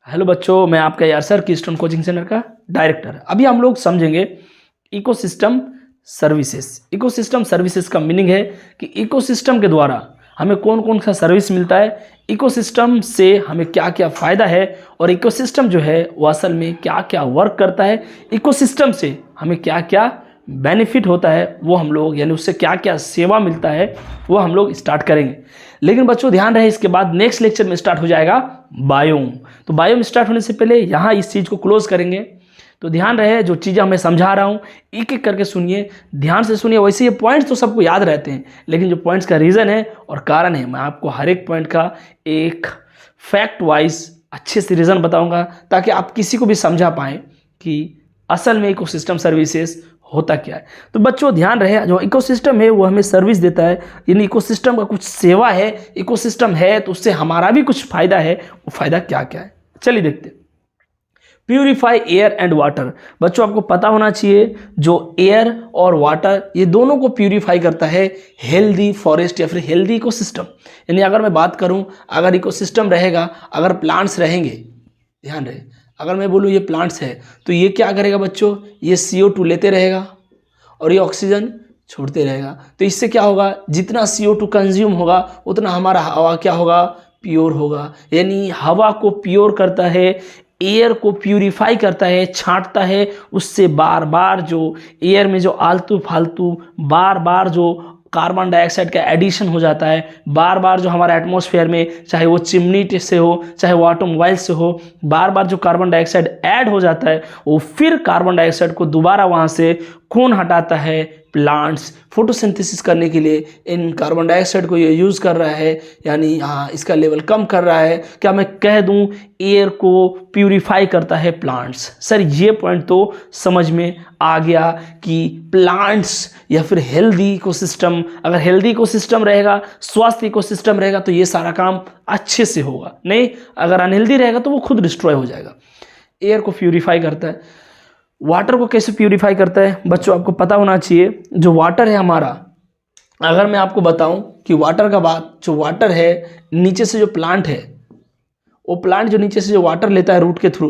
Hello बच्चों, मैं आपका यार सर कीस्टोन कोचिंग सेंटर का डायरेक्टर। अभी हम लोग समझेंगे इकोसिस्टम सर्विसेज। इकोसिस्टम सर्विसेज का मीनिंग है कि इकोसिस्टम के द्वारा हमें कौन कौन सा सर्विस मिलता है, इकोसिस्टम से हमें क्या क्या फ़ायदा है और इकोसिस्टम जो है वो असल में क्या क्या वर्क करता है, इकोसिस्टम से हमें क्या क्या बेनिफिट होता है, वो हम लोग यानी उससे क्या क्या सेवा मिलता है वो हम लोग स्टार्ट करेंगे। लेकिन बच्चों ध्यान रहे, इसके बाद नेक्स्ट लेक्चर में स्टार्ट हो जाएगा बायोम। तो बायोम स्टार्ट होने से पहले यहाँ इस चीज़ को क्लोज करेंगे। तो ध्यान रहे, जो चीज़ें मैं समझा रहा हूँ एक एक करके सुनिए, ध्यान से सुनिए। वैसे ये पॉइंट्स तो सबको याद रहते हैं, लेकिन जो पॉइंट्स का रीज़न है और कारण है, मैं आपको हर एक पॉइंट का एक फैक्ट वाइज अच्छे से रीज़न बताऊंगा, ताकि आप किसी को भी समझा पाएँ कि असल में इकोसिस्टम सर्विसेज होता क्या है। तो बच्चों ध्यान रहे, जो इकोसिस्टम है वो हमें सर्विस देता है, यानी इकोसिस्टम का कुछ सेवा है। इकोसिस्टम है तो उससे हमारा भी कुछ फायदा है। वो फायदा क्या क्या है, चलिए देखते हैं। Purify air and water. बच्चों आपको पता होना चाहिए, जो एयर और वाटर ये दोनों को प्यूरिफाई करता है हेल्दी फॉरेस्ट या फिर हेल्दी इकोसिस्टम। यानी अगर मैं बात करूं, अगर इकोसिस्टम रहेगा, अगर प्लांट्स रहेंगे, ध्यान रहे, अगर मैं बोलूँ ये प्लांट्स है तो ये क्या करेगा बच्चों, ये CO2 लेते रहेगा और ये ऑक्सीजन छोड़ते रहेगा। तो इससे क्या होगा, जितना CO2 कंज्यूम होगा उतना हमारा हवा क्या होगा, प्योर होगा। यानी हवा को प्योर करता है, एयर को प्यूरिफाई करता है, छांटता है। उससे बार बार जो एयर में जो आलतू फालतू बार बार जो कार्बन डाइऑक्साइड का एडिशन हो जाता है, बार बार जो हमारे एटमॉस्फेयर में, चाहे वो चिमनी से हो चाहे वो ऑटोमोबाइल से हो, बार बार जो कार्बन डाइऑक्साइड ऐड हो जाता है, वो फिर कार्बन डाइऑक्साइड को दोबारा वहाँ से कौन हटाता है, प्लांट्स फोटोसिंथेसिस करने के लिए इन कार्बन डाइऑक्साइड को ये यूज़ कर रहा है, यानी हाँ इसका लेवल कम कर रहा है। क्या मैं कह दूँ, एयर को प्यूरिफाई करता है प्लांट्स। सर ये पॉइंट तो समझ में आ गया कि प्लांट्स या फिर हेल्दी इकोसिस्टम, अगर हेल्दी इकोसिस्टम रहेगा, स्वस्थ इकोसिस्टम रहेगा तो ये सारा काम अच्छे से होगा। नहीं, अगर अनहेल्दी रहेगा तो वो खुद डिस्ट्रॉय हो जाएगा। एयर को प्यूरिफाई करता है। वाटर को कैसे प्यूरिफाई करता है बच्चों आपको पता होना चाहिए। जो वाटर है हमारा, अगर मैं आपको बताऊं कि वाटर का बात, जो वाटर है नीचे से जो प्लांट है, वो प्लांट जो नीचे से जो वाटर लेता है रूट के थ्रू,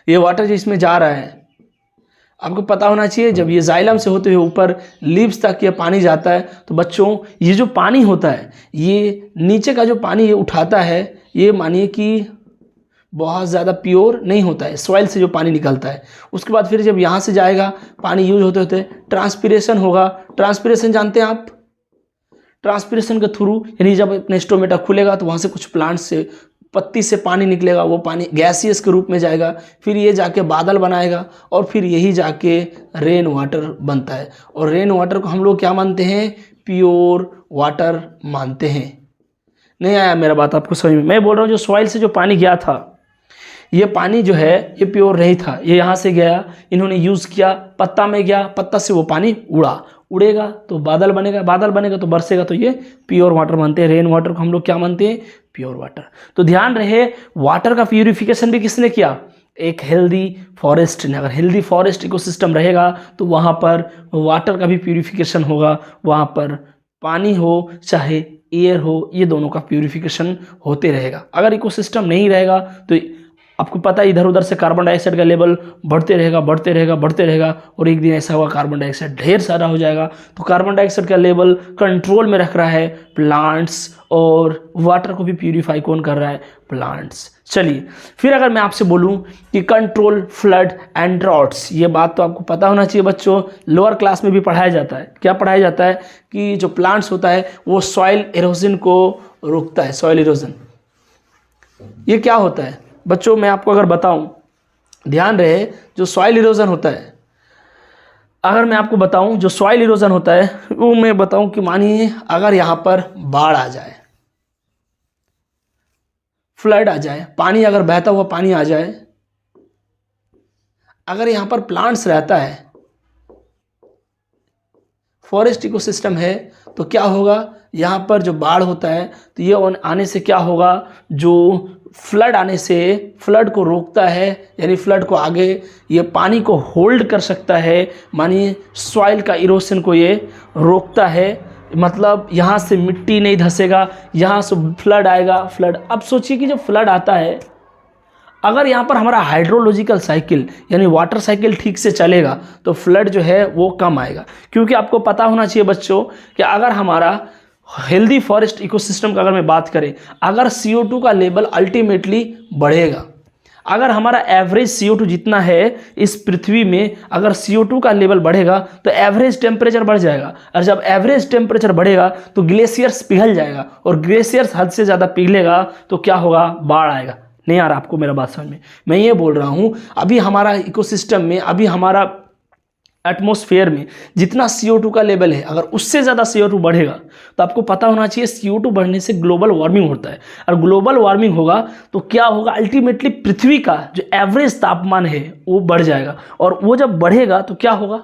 ये वाटर जो इसमें जा रहा है, आपको पता होना चाहिए जब ये जाइलम से होते हुए ऊपर लीव्स तक ये पानी जाता है, तो बच्चों ये जो पानी होता है, ये नीचे का जो पानी ये उठाता है, ये मानिए कि बहुत ज़्यादा प्योर नहीं होता है, सॉइल से जो पानी निकलता है। उसके बाद फिर जब यहाँ से जाएगा, पानी यूज होते होते ट्रांसपिरेशन होगा। ट्रांसपिरेशन जानते हैं आप, ट्रांसपिरेशन के थ्रू यानी जब अपने स्टोमेटा खुलेगा तो वहाँ से कुछ प्लांट से पत्ती से पानी निकलेगा, वो पानी गैसियस के रूप में जाएगा, फिर ये जाके बादल बनाएगा और फिर यही जाके रेन वाटर बनता है। और रेन वाटर को हम लोग क्या मानते हैं, प्योर वाटर मानते हैं। नहीं आया मेरा बात आपको समझ में? मैं बोल रहा हूँ जो सॉइल से जो पानी गया था, ये पानी जो है ये प्योर नहीं था, ये यहाँ से गया, इन्होंने यूज़ किया, पत्ता में गया, पत्ता से वो पानी उड़ेगा तो बादल बनेगा, बादल बनेगा तो बरसेगा, तो ये प्योर वाटर मानते हैं। रेन वाटर को हम लोग क्या मानते हैं, प्योर वाटर। तो ध्यान रहे, वाटर का प्यूरिफिकेशन भी किसने किया, एक हेल्दी फॉरेस्ट ने। अगर हेल्दी फॉरेस्ट इकोसिस्टम रहेगा तो वहाँ पर वाटर का भी प्यूरिफिकेशन होगा, वहाँ पर पानी हो चाहे एयर हो, ये दोनों का प्यूरिफिकेशन होते रहेगा। अगर इकोसिस्टम नहीं रहेगा तो आपको पता है इधर उधर से कार्बन डाइऑक्साइड का लेवल बढ़ते रहेगा, बढ़ते रहेगा, बढ़ते रहेगा, और एक दिन ऐसा होगा कार्बन डाइऑक्साइड ढेर सारा हो जाएगा। तो कार्बन डाइऑक्साइड का लेवल कंट्रोल में रख रहा है प्लांट्स, और वाटर को भी प्यूरिफाई कौन कर रहा है, प्लांट्स। चलिए फिर अगर मैं आपसे बोलूं कि कंट्रोल फ्लड एंड ड्रॉट्स, ये बात तो आपको पता होना चाहिए बच्चों, लोअर क्लास में भी पढ़ाया जाता है। क्या पढ़ाया जाता है कि जो प्लांट्स होता है वो सॉइल इरोजन को रोकता है। सॉइल इरोजन ये क्या होता है बच्चों, मैं आपको अगर बताऊं, ध्यान रहे, जो सॉइल इरोजन होता है, अगर मैं आपको बताऊं जो सॉइल इरोजन होता है वो मैं बताऊं कि मानिए अगर यहाँ पर बाढ़ आ जाए, फ्लड आ जाए, पानी अगर बहता हुआ पानी आ जाए, अगर यहाँ पर प्लांट्स रहता है, फॉरेस्ट इकोसिस्टम है, तो क्या होगा, यहाँ पर जो बाढ़ होता है तो ये आने से क्या होगा, जो फ्लड आने से फ्लड को रोकता है, यानी फ्लड को आगे ये पानी को होल्ड कर सकता है, मानिए सॉइल का इरोशन को ये रोकता है। मतलब यहाँ से मिट्टी नहीं धंसेगा, यहाँ से फ्लड आएगा, फ्लड। अब सोचिए कि जब फ्लड आता है, अगर यहाँ पर हमारा हाइड्रोलॉजिकल साइकिल यानी वाटर साइकिल ठीक से चलेगा तो फ्लड जो है वो कम आएगा। क्योंकि आपको पता होना चाहिए बच्चों कि अगर हमारा हेल्दी फॉरेस्ट इकोसिस्टम का अगर मैं बात करें, अगर CO2 का लेवल अल्टीमेटली बढ़ेगा, अगर हमारा एवरेज CO2 जितना है इस पृथ्वी में, अगर CO2 का लेवल बढ़ेगा तो एवरेज टेम्परेचर बढ़ जाएगा, और जब एवरेज टेम्परेचर बढ़ेगा तो ग्लेशियर्स पिघल जाएगा, और ग्लेशियर्स हद से ज़्यादा पिघलेगा तो क्या होगा, बाढ़ आएगा। नहीं आ रहा आपको मेरा बात समझ में? मैं ये बोल रहा हूँ अभी हमारा इकोसिस्टम में, अभी हमारा एटमॉस्फेयर में जितना CO2 का लेवल है, अगर उससे ज़्यादा CO2 बढ़ेगा तो आपको पता होना चाहिए CO2 बढ़ने से ग्लोबल वार्मिंग होता है, और ग्लोबल वार्मिंग होगा तो क्या होगा, अल्टीमेटली पृथ्वी का जो एवरेज तापमान है वो बढ़ जाएगा, और वो जब बढ़ेगा तो क्या होगा,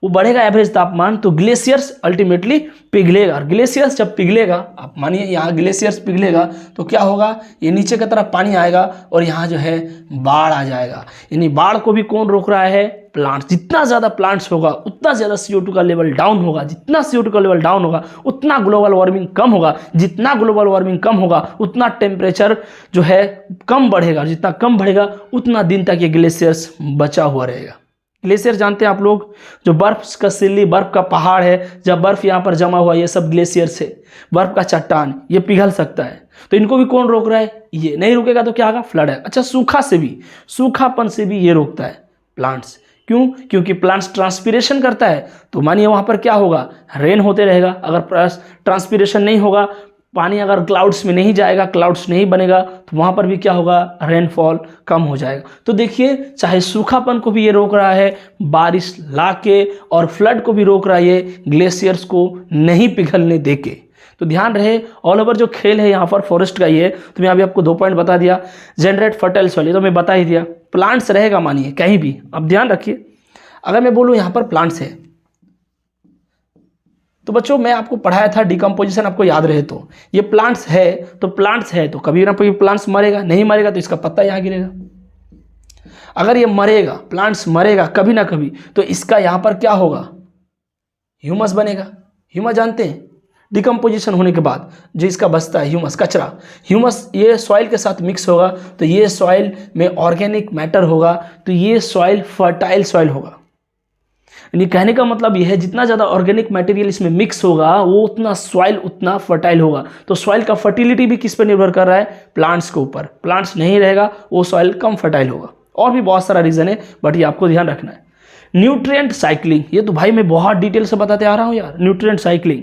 वो बढ़ेगा एवरेज तापमान, तो ग्लेशियर्स अल्टीमेटली पिघलेगा, और ग्लेशियर्स जब पिघलेगा, आप मानिए यहाँ ग्लेशियर्स पिघलेगा तो क्या होगा, ये नीचे की तरफ पानी आएगा और यहाँ जो है बाढ़ आ जाएगा। यानी बाढ़ को भी कौन रोक रहा है, प्लांट्स। जितना ज़्यादा प्लांट्स होगा उतना ज़्यादा CO2 का लेवल डाउन होगा, जितना CO2 का लेवल डाउन होगा उतना ग्लोबल वार्मिंग कम होगा, जितना ग्लोबल वार्मिंग कम होगा उतना टेम्परेचर जो है कम बढ़ेगा, जितना कम बढ़ेगा उतना दिन तक ये ग्लेशियर्स बचा हुआ रहेगा। ग्लेशियर जानते हैं आप लोग, जो बर्फ का सिल्ली, बर्फ का पहाड़ है, जब बर्फ यहाँ पर जमा हुआ, ये सब ग्लेशियर से, बर्फ का चट्टान, ये पिघल सकता है, तो इनको भी कौन रोक रहा है, ये नहीं रुकेगा तो क्या होगा, फ्लड है। अच्छा, सूखा से भी, सूखापन से भी ये रोकता है प्लांट्स। क्यों? क्योंकि प्लांट्स ट्रांसपीरेशन करता है, तो मानिए वहाँ पर क्या होगा, रेन होते रहेगा। अगर ट्रांसपीरेशन नहीं होगा, पानी अगर क्लाउड्स में नहीं जाएगा, क्लाउड्स नहीं बनेगा, तो वहाँ पर भी क्या होगा, रेनफॉल कम हो जाएगा। तो देखिए, चाहे सूखापन को भी ये रोक रहा है, बारिश ला के, और फ्लड को भी रोक रहा है ये ग्लेशियर्स को नहीं पिघलने दे के। तो ध्यान रहे, ऑल ओवर जो खेल है यहाँ पर फॉरेस्ट का ये, तो मैं अभी आपको 2 पॉइंट बता दिया। जनरेट फर्टाइल सॉइल, ये तो मैं बता ही दिया। प्लांट्स रहेगा मानिए कहीं भी, अब ध्यान रखिए, अगर मैं बोलूँ यहाँ पर प्लांट्स है, तो बच्चों मैं आपको पढ़ाया था डिकम्पोजिशन, आपको याद रहे तो, ये प्लांट्स है तो प्लांट्स है तो कभी ना कभी प्लांट्स मरेगा, नहीं मरेगा तो इसका पत्ता यहाँ गिरेगा। अगर ये मरेगा, प्लांट्स मरेगा कभी ना कभी, तो इसका यहाँ पर क्या होगा, ह्यूमस बनेगा। ह्यूमस जानते हैं, डिकम्पोजिशन होने के बाद जो इसका बचता है ह्यूमस, कचरा, ह्यूमस ये सॉइल के साथ मिक्स होगा तो ये सॉइल में ऑर्गेनिक मैटर होगा, तो ये सॉइल फर्टाइल सॉइल होगा। यानी कहने का मतलब यह है, जितना ज़्यादा ऑर्गेनिक मटेरियल इसमें मिक्स होगा वो उतना सॉइल उतना फर्टाइल होगा। तो सॉइल का फर्टिलिटी भी किस पर निर्भर कर रहा है, प्लांट्स के ऊपर। प्लांट्स नहीं रहेगा वो सॉइल कम फर्टाइल होगा। और भी बहुत सारा रीज़न है, बट ये आपको ध्यान रखना है। न्यूट्रिएंट साइक्लिंग, ये तो भाई मैं बहुत डिटेल से बताते आ रहा हूँ यार। न्यूट्रिएंट साइक्लिंग,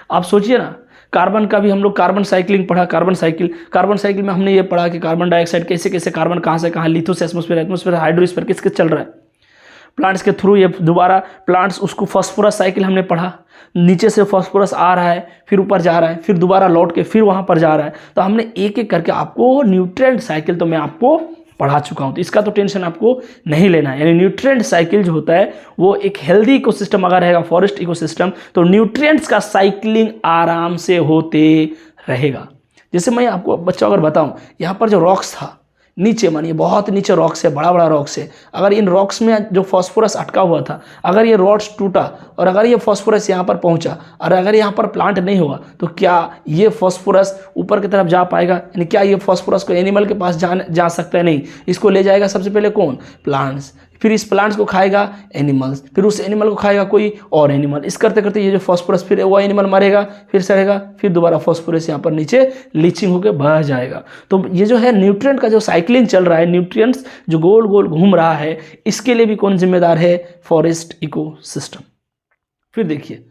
आप सोचिए ना, कार्बन का भी हम लोग कार्बन साइक्लिंग पढ़ा, कार्बन साइकिल में हमने ये पढ़ा कि कार्बन डाइऑक्साइड कैसे कैसे कार्बन कहाँ से कहाँ, लिथो से एटमॉस्फेयर, हाइड्रोस्फीयर किस चल रहा है, प्लांट्स के थ्रू ये दोबारा प्लांट्स, उसको फॉस्फोरस साइकिल हमने पढ़ा, नीचे से फॉस्फोरस आ रहा है, फिर ऊपर जा रहा है, फिर दोबारा लौट के फिर वहाँ पर जा रहा है। तो हमने एक एक करके आपको न्यूट्रिएंट साइकिल तो मैं आपको पढ़ा चुका हूँ, तो इसका तो टेंशन आपको नहीं लेना है। यानी न्यूट्रिएंट साइकिल जो होता है वो एक हेल्दी इकोसिस्टम अगर रहेगा, फॉरेस्ट इकोसिस्टम, तो न्यूट्रिएंट्स का साइक्लिंग आराम से होते रहेगा। जैसे मैं आपको बच्चों अगर बताऊँ, यहाँ पर जो रॉक्स था नीचे, मानिए बहुत नीचे रॉक्स है, बड़ा बड़ा रॉक्स है, अगर इन रॉक्स में जो फॉस्फोरस अटका हुआ था, अगर ये रॉड्स टूटा और अगर ये फॉस्फोरस यहाँ पर पहुँचा और अगर यहाँ पर प्लांट नहीं होगा, तो क्या ये फॉस्फोरस ऊपर की तरफ जा पाएगा? यानी क्या ये फॉस्फोरस को एनिमल के पास जा सकता है? नहीं, इसको ले जाएगा सबसे पहले कौन? प्लांट्स। फिर इस प्लांट्स को खाएगा एनिमल्स, फिर उस एनिमल को खाएगा कोई और एनिमल। इस करते करते ये जो फॉस्फोरस, फिर वो एनिमल मरेगा, फिर सड़ेगा, फिर दोबारा फॉस्फोरस यहाँ पर नीचे लीचिंग होकर बह जाएगा। तो ये जो है न्यूट्रिएंट का जो साइक्लिंग चल रहा है, न्यूट्रिएंट्स जो गोल गोल घूम रहा है, इसके लिए भी कौन जिम्मेदार है? Forest ecosystem. फिर देखिए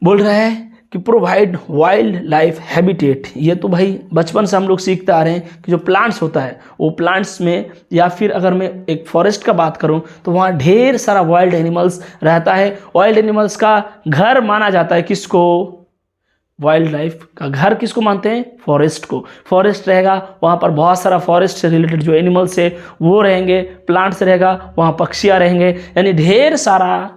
बोल रहा है कि प्रोवाइड वाइल्ड लाइफ हैबिटेट। ये तो भाई बचपन से हम लोग सीखते आ रहे हैं कि जो प्लांट्स होता है वो प्लांट्स में, या फिर अगर मैं एक फॉरेस्ट का बात करूं तो वहाँ ढेर सारा वाइल्ड एनिमल्स रहता है। वाइल्ड एनिमल्स का घर माना जाता है किसको? वाइल्ड लाइफ का घर किसको मानते हैं? फॉरेस्ट को। फॉरेस्ट रहेगा, वहाँ पर बहुत सारा फॉरेस्ट से रिलेटेड जो एनिमल्स है वो रहेंगे, प्लांट्स रहेगा, वहाँ पक्षियाँ रहेंगे, यानी ढेर सारा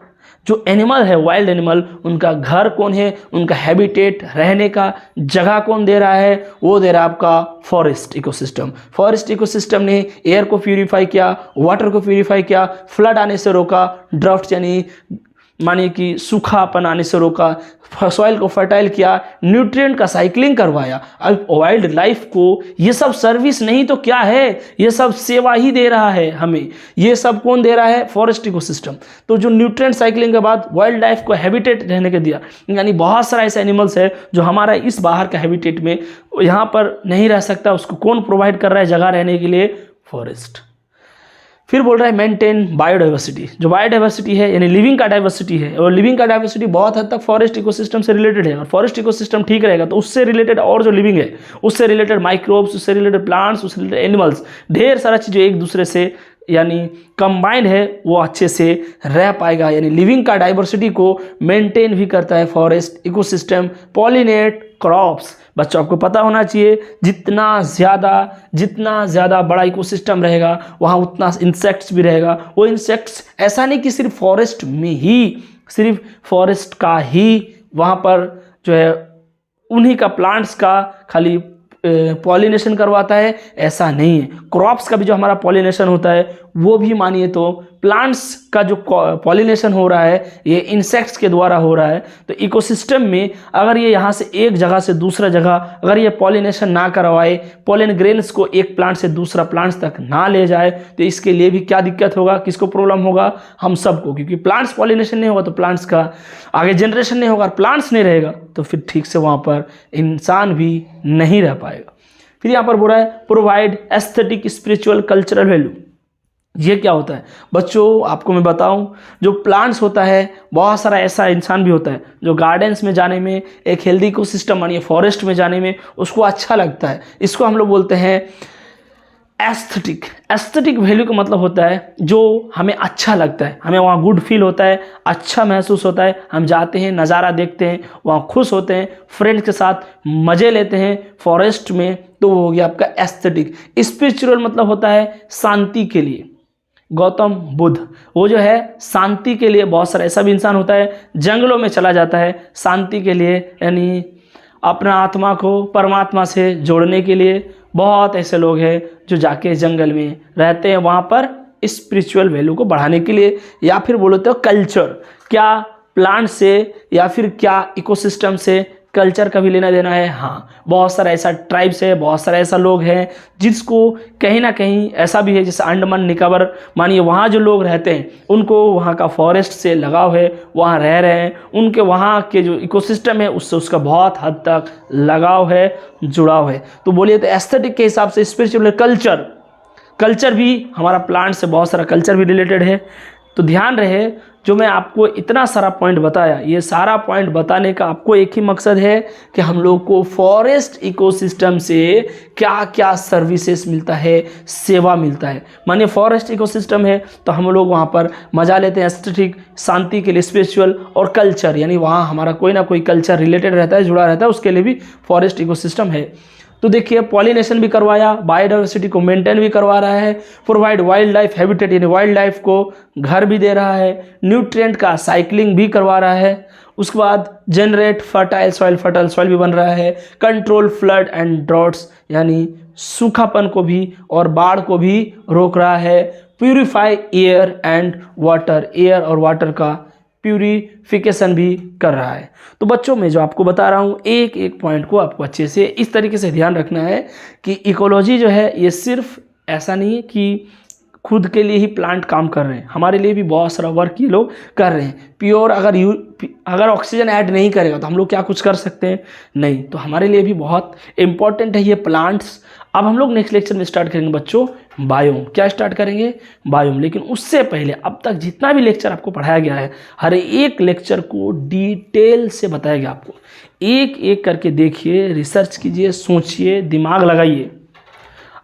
जो एनिमल है, वाइल्ड एनिमल, उनका घर कौन है? उनका हैबिटेट, रहने का जगह कौन दे रहा है? वो दे रहा है आपका फॉरेस्ट इकोसिस्टम। फॉरेस्ट इकोसिस्टम ने एयर को प्यूरिफाई किया, वाटर को प्यूरिफाई किया, फ्लड आने से रोका, ड्राफ्ट यानी मानिए कि सूखापन आने से रोका, सॉइल को फर्टाइल किया, न्यूट्रिएंट का साइक्लिंग करवाया। अब वाइल्ड लाइफ को ये सब सर्विस नहीं तो क्या है, ये सब सेवा ही दे रहा है हमें। ये सब कौन दे रहा है? Forest ecosystem. तो जो न्यूट्रिएंट साइक्लिंग के बाद वाइल्ड लाइफ को हैबिटेट रहने के दिया, यानी बहुत सारा ऐसे एनिमल्स है जो हमारा इस बाहर का हैबिटेट में यहाँ पर नहीं रह सकता, उसको कौन प्रोवाइड कर रहा है जगह रहने के लिए? फॉरेस्ट। फिर बोल रहा है मेंटेन बायोडाइवर्सिटी। जो बायोडाइवर्सिटी है यानी लिविंग का डाइवर्सिटी है, और लिविंग का डाइवर्सिटी बहुत हद तक फॉरेस्ट इकोसिस्टम से रिलेटेड है। और फॉरेस्ट इकोसिस्टम ठीक रहेगा तो उससे रिलेटेड और जो लिविंग है, उससे रिलेटेड माइक्रोब्स, उससे रिलेटेड प्लांट्स, उससे रिलेटेड एनिमल्स, ढेर सारा चीज़ें एक दूसरे से यानी कंबाइंड है, वो अच्छे से रह पाएगा। यानी लिविंग का डाइवर्सिटी को मेंटेन भी करता है फॉरेस्ट इकोसिस्टम। पॉलिनेट क्रॉप्स, बच्चों आपको पता होना चाहिए जितना ज़्यादा बड़ा इकोसिस्टम रहेगा वहाँ उतना इंसेक्ट्स भी रहेगा। वो इंसेक्ट्स ऐसा नहीं कि सिर्फ फॉरेस्ट में ही, सिर्फ फॉरेस्ट का ही वहाँ पर जो है उन्हीं का प्लांट्स का खाली पॉलिनेशन करवाता है, ऐसा नहीं है। क्रॉप्स का भी जो हमारा पॉलिनेशन होता है वो भी मानिए तो प्लांट्स का जो पॉलिनेशन हो रहा है ये इंसेक्ट्स के द्वारा हो रहा है। तो इकोसिस्टम में अगर ये यहाँ से एक जगह से दूसरा जगह अगर ये पॉलिनेशन ना करवाए, पोलन ग्रेन्स को एक प्लांट से दूसरा प्लांट्स तक ना ले जाए, तो इसके लिए भी क्या दिक्कत होगा? किसको प्रॉब्लम होगा? हम सबको। क्योंकि प्लांट्स पॉलिनेशन नहीं होगा तो प्लांट्स का आगे जनरेशन नहीं होगा, और प्लांट्स नहीं रहेगा तो फिर ठीक से वहाँ पर इंसान भी नहीं रह पाएगा। फिर यहाँ पर बोल रहा है provide aesthetic spiritual cultural value. ये क्या होता है बच्चों? आपको मैं बताऊं, जो प्लांट्स होता है, बहुत सारा ऐसा इंसान भी होता है जो गार्डन्स में जाने में, एक हेल्दी इकोसिस्टम मानिए फॉरेस्ट में जाने में उसको अच्छा लगता है। इसको हम लोग बोलते हैं एस्थेटिक। एस्थेटिक वैल्यू का मतलब होता है जो हमें अच्छा लगता है, हमें वहाँ गुड फील होता है, अच्छा महसूस होता है। हम जाते हैं, नज़ारा देखते हैं, वहाँ खुश होते हैं, फ्रेंड्स के साथ मज़े लेते हैं फॉरेस्ट में, तो वो हो गया आपका एस्थेटिक। स्पिरिचुअल मतलब होता है शांति के लिए। गौतम बुद्ध वो जो है शांति के लिए, बहुत सारा ऐसा भी इंसान होता है जंगलों में चला जाता है शांति के लिए, यानी अपना आत्मा को परमात्मा से जोड़ने के लिए। बहुत ऐसे लोग हैं जो जाके जंगल में रहते हैं वहाँ पर स्पिरिचुअल वैल्यू को बढ़ाने के लिए। या फिर बोलो तो कल्चर, क्या प्लांट से या फिर क्या इकोसिस्टम से कल्चर का भी लेना देना है? हाँ, बहुत सारा ऐसा ट्राइब्स है, बहुत सारा ऐसा लोग हैं जिसको कहीं ना कहीं ऐसा भी है, जैसे अंडमान निकोबार मानिए वहाँ जो लोग रहते हैं उनको वहाँ का फॉरेस्ट से लगाव है, वहाँ रह रहे हैं, उनके वहाँ के जो इकोसिस्टम है उससे उसका बहुत हद तक लगाव है, जुड़ाव है। तो बोलिए तो एस्थेटिक के हिसाब से स्पिरिचुअल कल्चर भी हमारा प्लांट से बहुत सारा कल्चर भी रिलेटेड है। तो ध्यान रहे, जो मैं आपको इतना सारा पॉइंट बताया, ये सारा पॉइंट बताने का आपको एक ही मकसद है कि हम लोग को फॉरेस्ट इकोसिस्टम से क्या क्या सर्विसेज मिलता है, सेवा मिलता है। मानिए फॉरेस्ट इकोसिस्टम है तो हम लोग वहाँ पर मजा लेते हैं एस्थेटिक, शांति के लिए स्पिरिचुअल, और कल्चर यानी वहाँ हमारा कोई ना कोई कल्चर रिलेटेड रहता है, जुड़ा रहता है, उसके लिए भी फॉरेस्ट इकोसिस्टम है। तो देखिए पॉलिनेशन भी करवाया, बायोडाइवर्सिटी को मेंटेन भी करवा रहा है, प्रोवाइड वाइल्ड लाइफ हैबिटेट यानी वाइल्ड लाइफ को घर भी दे रहा है, न्यूट्रिएंट का साइक्लिंग भी करवा रहा है, उसके बाद जनरेट फर्टाइल सॉइल भी बन रहा है, कंट्रोल फ्लड एंड ड्रॉट्स यानी सूखापन को भी और बाढ़ को भी रोक रहा है, purify air and water, air और वाटर का प्यूरिफिकेशन भी कर रहा है। तो बच्चों मैं जो आपको बता रहा हूँ एक एक पॉइंट को आपको अच्छे से इस तरीके से ध्यान रखना है कि इकोलॉजी जो है ये सिर्फ ऐसा नहीं है कि खुद के लिए ही प्लांट काम कर रहे हैं, हमारे लिए भी बहुत सारा वर्क ये लोग कर रहे हैं। प्योर अगर ऑक्सीजन ऐड नहीं करेगा तो हम लोग क्या कुछ कर सकते हैं? नहीं। तो हमारे लिए भी बहुत इम्पॉर्टेंट है ये प्लांट्स। अब हम लोग नेक्स्ट लेक्चर में स्टार्ट करेंगे बच्चों बायोम। क्या स्टार्ट करेंगे? बायोम। लेकिन उससे पहले अब तक जितना भी लेक्चर आपको पढ़ाया गया है, हर एक लेक्चर को डिटेल से बताया गया। आपको एक एक करके देखिए, रिसर्च कीजिए, सोचिए, दिमाग लगाइए।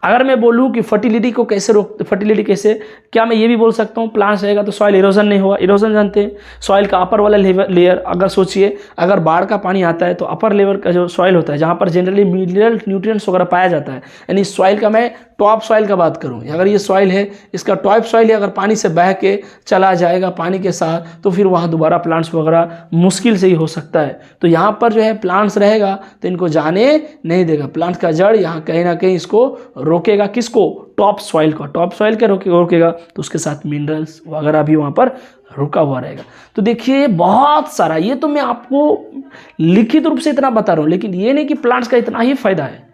अगर मैं बोलूँ कि फर्टिलिटी को कैसे फर्टिलिटी कैसे, क्या मैं ये भी बोल सकता हूँ प्लांट्स रहेगा तो सॉइल इरोजन नहीं होगा? इरोजन जानते हैं, सॉइल का अपर वाला लेयर, अगर सोचिए अगर बाढ़ का पानी आता है तो अपर लेवल का जो सॉइल होता है जहाँ पर जनरली मिनरल न्यूट्रिएंट्स वगैरह पाया जाता है, यानी सॉइल का मैं टॉप सॉइल का बात करूँ, अगर ये सॉइल है इसका टॉप सॉइल है, अगर पानी से बह के चला जाएगा पानी के साथ तो फिर वहाँ दोबारा प्लांट्स वगैरह मुश्किल से ही हो सकता है। तो यहाँ पर जो है प्लांट्स रहेगा तो इनको जाने नहीं देगा, प्लांट्स का जड़ यहाँ कहीं ना कहीं इसको रोकेगा। किसको? टॉप सॉइल का। टॉप सॉइल के रोकेगा तो उसके साथ मिनरल्स वगैरह भी वहाँ पर रुका हुआ रहेगा। तो देखिए बहुत सारा, ये तो मैं आपको लिखित रूप से इतना बता रहा हूँ, लेकिन ये नहीं कि प्लांट्स का इतना ही फायदा है।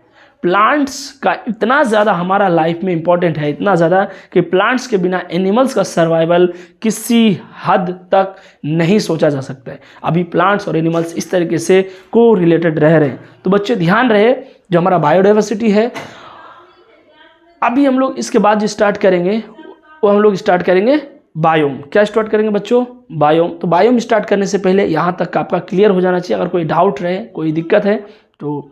प्लांट्स का इतना ज़्यादा हमारा लाइफ में इंपॉर्टेंट है, इतना ज़्यादा कि प्लांट्स के बिना एनिमल्स का सर्वाइवल किसी हद तक नहीं सोचा जा सकता है। अभी प्लांट्स और एनिमल्स इस तरीके से को रिलेटेड रह रहे हैं। तो बच्चे ध्यान रहे, जो हमारा बायोडाइवर्सिटी है, अभी हम लोग इसके बाद जो स्टार्ट करेंगे वो हम लोग स्टार्ट करेंगे बायोम। क्या स्टार्ट करेंगे बच्चों? बायोम। तो बायोम स्टार्ट करने से पहले यहाँ तक आपका क्लियर हो जाना चाहिए। अगर कोई डाउट रहे, कोई दिक्कत है तो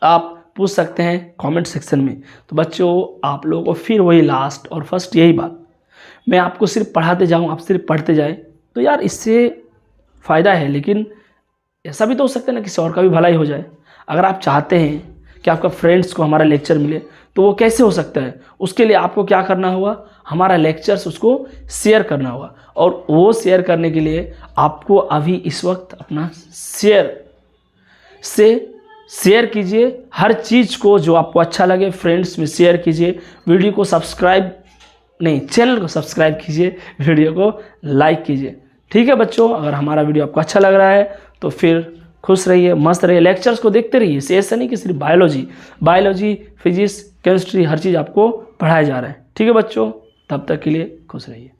आप पूछ सकते हैं कमेंट सेक्शन में। तो बच्चों आप लोगों को फिर वही लास्ट और फर्स्ट यही बात, मैं आपको सिर्फ पढ़ाते जाऊँ, आप सिर्फ पढ़ते जाए तो यार इससे फ़ायदा है, लेकिन ऐसा भी तो हो सकता है ना किसी और का भी भलाई हो जाए। अगर आप चाहते हैं कि आपका फ्रेंड्स को हमारा लेक्चर मिले तो वो कैसे हो सकता है? उसके लिए आपको क्या करना होगा? हमारा लेक्चर्स उसको शेयर करना होगा, और वो शेयर करने के लिए आपको अभी इस वक्त अपना शेयर कीजिए। हर चीज़ को जो आपको अच्छा लगे फ्रेंड्स में शेयर कीजिए। वीडियो को चैनल को सब्सक्राइब कीजिए, वीडियो को लाइक कीजिए। ठीक है बच्चों, अगर हमारा वीडियो आपको अच्छा लग रहा है तो फिर खुश रहिए, मस्त रहिए, लेक्चर्स को देखते रहिए। ऐसा नहीं कि सिर्फ बायोलॉजी, फिजिक्स, केमिस्ट्री हर चीज़ आपको पढ़ाया जा रहा है। ठीक है बच्चों, तब तक के लिए खुश रहिए।